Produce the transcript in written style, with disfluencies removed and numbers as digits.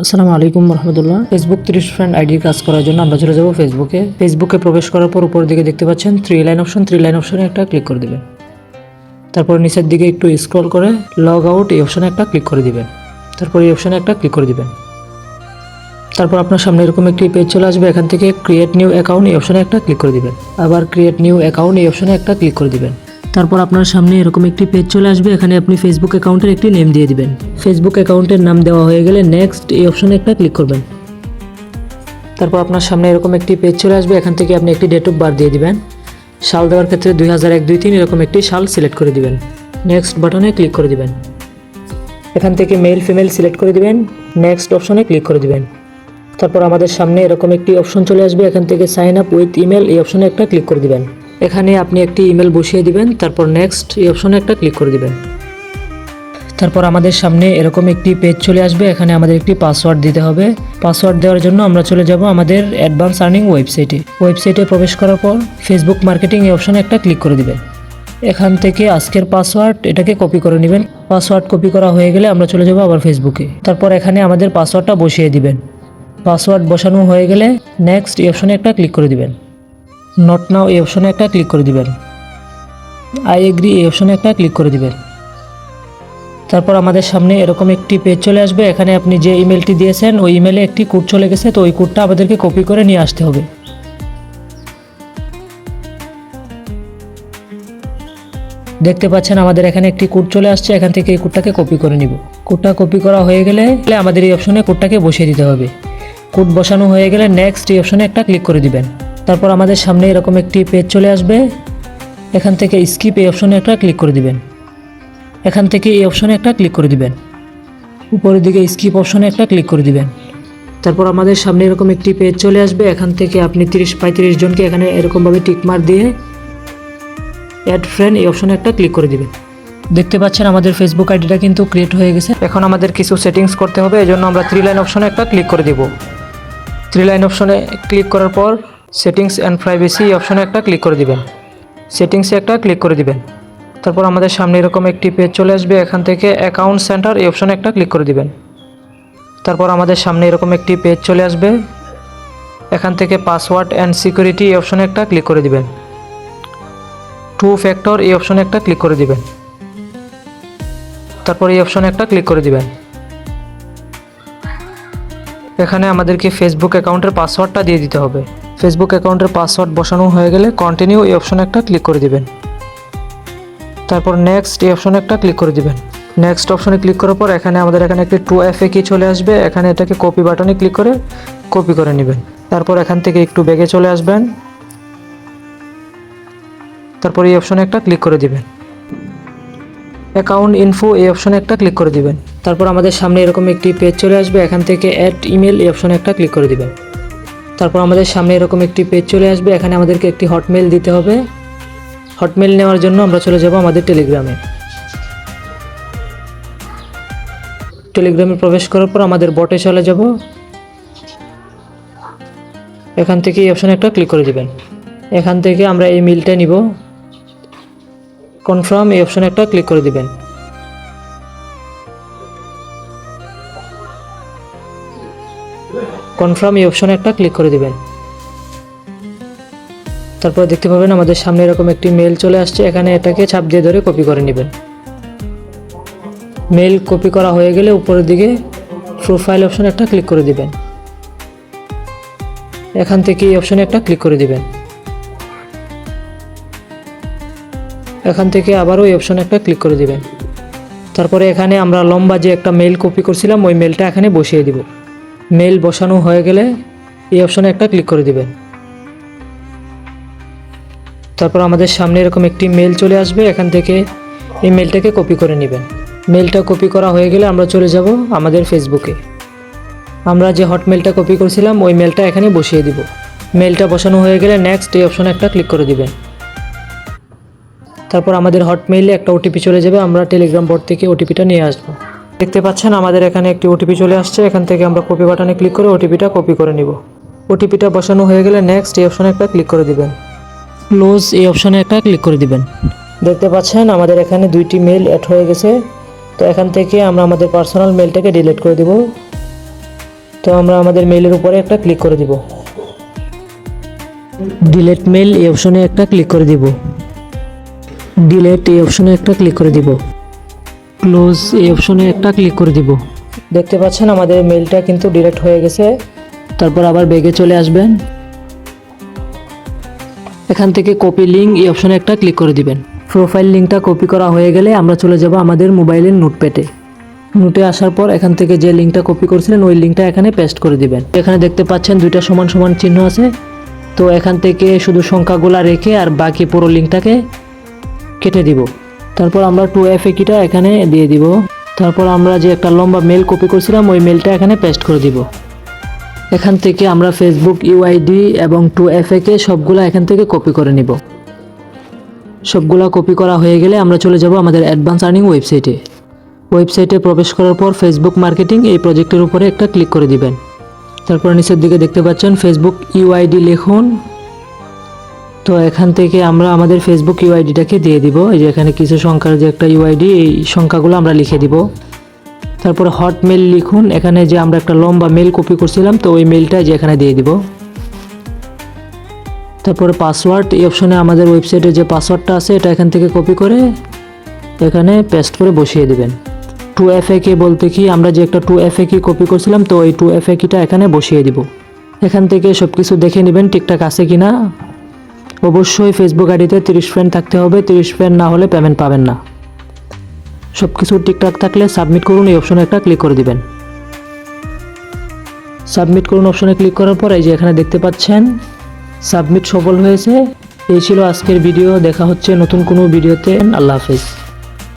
আসসালামু আলাইকুম রহমতুল্লাহ। Facebook 30 friend ID কাজ করার জন্য আমরা চলে যাব ফেসবুকে প্রবেশ করার পর উপরের দিকে দেখতে পাচ্ছেন থ্রি লাইন অপশনে একটা ক্লিক করে দিবেন। তারপর নিচের দিকে একটু স্ক্রল করে লগ আউট এই অপশনে একটা ক্লিক করে দিবেন। তারপর এই অপশনে একটা ক্লিক করে দিবেন। তারপর আপনার সামনে এরকম একটি পেজ চলে আসবে। এখান থেকে ক্রিয়েট নিউ অ্যাকাউন্ট এই অপশনে একটা ক্লিক করে দিবেন। আবার ক্রিয়েট নিউ অ্যাকাউন্ট এই অপশনে একটা ক্লিক করে দিবেন। তারপর আপনার সামনে এরকম একটি পেজ চলে আসবে। এখানে আপনি ফেসবুক অ্যাকাউন্টের একটি নেম দিয়ে দিবেন। ফেসবুক অ্যাকাউন্টের নাম দেওয়া হয়ে গেলে নেক্সট এই অপশনে একটা ক্লিক করবেন। তারপর আপনার সামনে এরকম একটি পেজ চলে আসবে। এখান থেকে আপনি একটি ডেট অফ বার্থ দিয়ে দিবেন। সাল দেওয়ার ক্ষেত্রে 2001-23 এরকম একটি সাল সিলেক্ট করে দিবেন। নেক্সট বাটনে ক্লিক করে দিবেন। এখান থেকে মেল ফিমেল সিলেক্ট করে দিবেন। নেক্সট অপশনে ক্লিক করে দিবেন। তারপর আমাদের সামনে এরকম একটি অপশন চলে আসবে। এখান থেকে সাইন আপ উইথ ইমেল এই অপশনে একটা ক্লিক করে দিবেন। এখানে আপনি একটি ইমেল বসিয়ে দিবেন। তারপর নেক্সট এই অপশনে একটা ক্লিক করে দিবেন। তারপর আমাদের সামনে এরকম একটি পেজ চলে আসবে। এখানে আমাদের একটি পাসওয়ার্ড দিতে হবে। পাসওয়ার্ড দেওয়ার জন্য আমরা চলে যাব আমাদের অ্যাডভান্স আর্নিং ওয়েবসাইটে প্রবেশ করার পর ফেসবুক মার্কেটিং এই অপশনে একটা ক্লিক করে দিবেন। এখান থেকে আজকের পাসওয়ার্ড এটাকে কপি করে নেবেন। পাসওয়ার্ড কপি করা হয়ে গেলে আমরা চলে যাব আবার ফেসবুকে। তারপর এখানে আমাদের পাসওয়ার্ডটা বসিয়ে দিবেন। পাসওয়ার্ড বসানো হয়ে গেলে নেক্সট এই অপশনে একটা ক্লিক করে দিবেন। নট নাও এই অপশনে একটা ক্লিক করে দিবেন। আই এগ্রি এই অপশনে একটা ক্লিক করে দিবেন। তারপর আমাদের সামনে এরকম একটি পেজ চলে আসবে। এখানে আপনি যে ইমেলটি দিয়েছেন ওই ইমেলে একটি কোড চলে গেছে, তো ওই কোডটা আমাদেরকে কপি করে নিয়ে আসতে হবে। দেখতে পাচ্ছেন আমাদের এখানে একটি কোড চলে আসছে। এখান থেকে এই কোডটাকে কপি করে নিব। কোডটা কপি করা হয়ে গেলে আমাদের এই অপশনে কোডটাকে বসিয়ে দিতে হবে। কোড বসানো হয়ে গেলে নেক্সট এই অপশনে একটা ক্লিক করে দিবেন। তারপর আমাদের সামনে এরকম একটি পেজ চলে আসবে। এখান থেকে স্কিপ এই অপশনে একটা ক্লিক করে দিবেন। এখান থেকে এই অপশনে একটা ক্লিক করে দিবেন। উপরের দিকে স্কিপ অপশনে একটা ক্লিক করে দিবেন। তারপর আমাদের সামনে এরকম একটি পেজ চলে আসবে। এখান থেকে আপনি 30-35 জনকে এখানে এরকমভাবে টিকমার্ক দিয়ে অ্যাড ফ্রেন্ড এই অপশনে একটা ক্লিক করে দিবেন। দেখতে পাচ্ছেন আমাদের ফেসবুক আইডিটা কিন্তু ক্রিয়েট হয়ে গেছে। এখন আমাদের কিছু সেটিংস করতে হবে। এজন্য আমরা থ্রি লাইন অপশনে একটা ক্লিক করে দিব। থ্রি লাইন অপশনে ক্লিক করার পর সেটিংস অ্যান্ড প্রাইভেসি অপশনে একটা ক্লিক করে দিবেন। সেটিংসে একটা ক্লিক করে দিবেন। তারপর আমাদের সামনে এরকম একটি পেজ চলে আসবে। এখান থেকে অ্যাকাউন্ট সেন্টার এই অপশনে একটা ক্লিক করে দিবেন। তারপর আমাদের সামনে এরকম একটি পেজ চলে আসবে। এখান থেকে পাসওয়ার্ড অ্যান্ড সিকিউরিটি এই অপশনে একটা ক্লিক করে দিবেন। টু ফ্যাক্টর এই অপশনে একটা ক্লিক করে দিবেন। তারপর এই অপশনে একটা ক্লিক করে দিবেন। এখানে আমাদেরকে ফেসবুক অ্যাকাউন্টের পাসওয়ার্ডটা দিয়ে দিতে হবে। ফেসবুক অ্যাকাউন্টের পাসওয়ার্ড বসানো হয়ে গেলে কন্টিনিউ এই অপশনে একটা ক্লিক করে দিবেন। তারপর নেক্সট এই অপশনে একটা ক্লিক করে দিবেন। নেক্সট অপশনে ক্লিক করার পর এখানে আমাদের এখানে একটি 2FA কি চলে আসবে। এখানে এটাকে কপি বাটনে ক্লিক করে কপি করে নেবেন। তারপর এখান থেকে একটু ব্যাগে চলে আসবেন। তারপর এই অপশনে একটা ক্লিক করে দিবেন। অ্যাকাউন্ট ইনফো এই অপশনে একটা ক্লিক করে দিবেন। তারপর আমাদের সামনে এরকম একটি পেজ চলে আসবে। এখান থেকে অ্যাড ইমেল এই অপশনে একটা ক্লিক করে দিবেন। তারপর আমাদের সামনে এরকম একটি পেজ চলে আসবে। এখানে আমাদেরকে একটি হটমেল দিতে হবে। হটমেল নেওয়ার জন্য আমরা চলে যাব আমাদের টেলিগ্রামে প্রবেশ করার পর আমাদের বটে চলে যাব। এখান থেকে এই অপশনে একটা ক্লিক করে দিবেন। এখান থেকে আমরা এই মেইলটা নিব। কনফার্ম এই অপশনে একটা ক্লিক করে দিবেন। কনফার্ম এই অপশনে একটা ক্লিক করে দিবেন। তারপর দেখতে পাবেন আমাদের সামনে এরকম একটি মেল চলে আসছে। এখানে এটাকে চাপ দিয়ে ধরে কপি করে নেবেন। মেল কপি করা হয়ে গেলে উপরের দিকে প্রোফাইল অপশনে একটা ক্লিক করে দিবেন। এখান থেকে এই অপশনে একটা ক্লিক করে দিবেন। এখান থেকে আবারও এই অপশনে একটা ক্লিক করে দিবেন। তারপরে এখানে আমরা লম্বা যে একটা মেল কপি করছিলাম ওই মেলটা এখানে বসিয়ে দিব। মেল বসানো হয়ে গেলে এই অপশনে একটা ক্লিক করে দিবেন। তারপর আমাদের সামনে এরকম একটি মেল চলে আসবে। এখান থেকে এই মেলটাকে কপি করে নেবেন। মেলটা কপি করা হয়ে গেলে আমরা চলে যাব আমাদের ফেসবুকে। আমরা যে হটমেলটা কপি করছিলাম ওই মেলটা এখানে বসিয়ে দিব। মেলটা বসানো হয়ে গেলে নেক্সট এই অপশনে একটা ক্লিক করে দিবেন। তারপর আমাদের হটমেইলে একটা ওটিপি চলে যাবে। আমরা টেলিগ্রাম বট থেকে ওটিপিটা নিয়ে আসবো। দেখতে পাচ্ছেন আমাদের এখানে একটি ওটিপি চলে আসছে। এখান থেকে আমরা কপি বাটনে ক্লিক করে ওটিপিটা কপি করে নিব। ওটিপিটা বসানো হয়ে গেলে নেক্সট এই অপশনে একটা ক্লিক করে দিবেন। ক্লোজ এই অপশনে একটা ক্লিক করে দিবেন। দেখতে পাচ্ছেন আমাদের এখানে দুইটি মেল অ্যাড হয়ে গেছে। তো এখান থেকে আমরা আমাদের পার্সোনাল মেলটাকে ডিলিট করে দিব। তো আমরা আমাদের মেইলের উপরে একটা ক্লিক করে দিব। ডিলেট মেইল এই অপশনে একটা ক্লিক করে দিব। ডিলেট এই অপশনে একটা ক্লিক করে দিব। ক্লোজ এই অপশনে একটা ক্লিক করে দিব। দেখতে পাচ্ছেন আমাদের মেইলটা কিন্তু ডিলেট হয়ে গেছে। তারপর আবার ব্যাগে চলে আসবেন। এখান থেকে কপি লিঙ্ক এই অপশনে একটা ক্লিক করে দিবেন। প্রোফাইল লিঙ্কটা কপি করা হয়ে গেলে আমরা চলে যাব আমাদের মোবাইলের নোটপ্যাডে। নোটে আসার পর এখান থেকে যে লিঙ্কটা কপি করেছিলেন ওই লিঙ্কটা এখানে পেস্ট করে দিবেন। এখানে দেখতে পাচ্ছেন দুইটা সমান সমান চিহ্ন আছে। তো এখান থেকে শুধু সংখ্যাগুলা রেখে আর বাকি পুরো লিঙ্কটাকে কেটে দিব। তারপর আমরা 2FA কিটা এখানে দিয়ে দিব। তারপর আমরা যে একটা লম্বা মেল কপি করেছিলাম ওই মেলটা এখানে পেস্ট করে দিব। এখান থেকে আমরা ফেসবুক ইউআইডি এবং 2FA কে সবগুলা এখান থেকে কপি করে নিব। সবগুলা কপি করা হয়ে গেলে আমরা চলে যাব আমাদের অ্যাডভান্স আর্নিং ওয়েবসাইটে। ওয়েবসাইটে প্রবেশ করার পর ফেসবুক মার্কেটিং এই প্রজেক্টের উপরে একটা ক্লিক করে দিবেন। তারপর নিচের দিকে দেখতে পাচ্ছেন ফেসবুক ইউআইডি লিখুন। তো এখান থেকে আমরা আমাদের ফেসবুক ইউআইডিটাকে দিয়ে দিব। এই যে এখানে কিছু সংখ্যার যে একটা ইউআইডি, এই সংখ্যাগুলো আমরা লিখে দিব। তারপরে হটমেল লিখুন। এখানে যে আমরা একটা লম্বা মেল কপি করছিলাম তো ওই মেলটা যে এখানে দিয়ে দিব। তারপরে পাসওয়ার্ড এই অপশনে আমাদের ওয়েবসাইটে যে পাসওয়ার্ডটা আছে এটা এখান থেকে কপি করে এখানে পেস্ট করে বসিয়ে দিবেন। 2FA কি বলতে কি আমরা যে একটা 2FA কি কপি করছিলাম তো ওই 2FA কিটা এখানে বসিয়ে দিব। এখান থেকে সব কিছু দেখে নেবেন ঠিকঠাক আছে কিনা। অবশ্যই ফেসবুক আইডিতে 30 ফ্রেন্ড থাকতে হবে। 30 ফ্রেন্ড না হলে পেমেন্ট পাবেন না। সব কিছু ঠিকঠাক থাকলে সাবমিট করুন এই অপশনে একটা ক্লিক করে দিবেন। সাবমিট করুন অপশনে ক্লিক করার পর এই যে এখানে দেখতে পাচ্ছেন সাবমিট সফল হয়েছে। এই ছিল আজকের ভিডিও। দেখা হচ্ছে নতুন কোনো ভিডিওতে। আল্লাহ হাফেজ।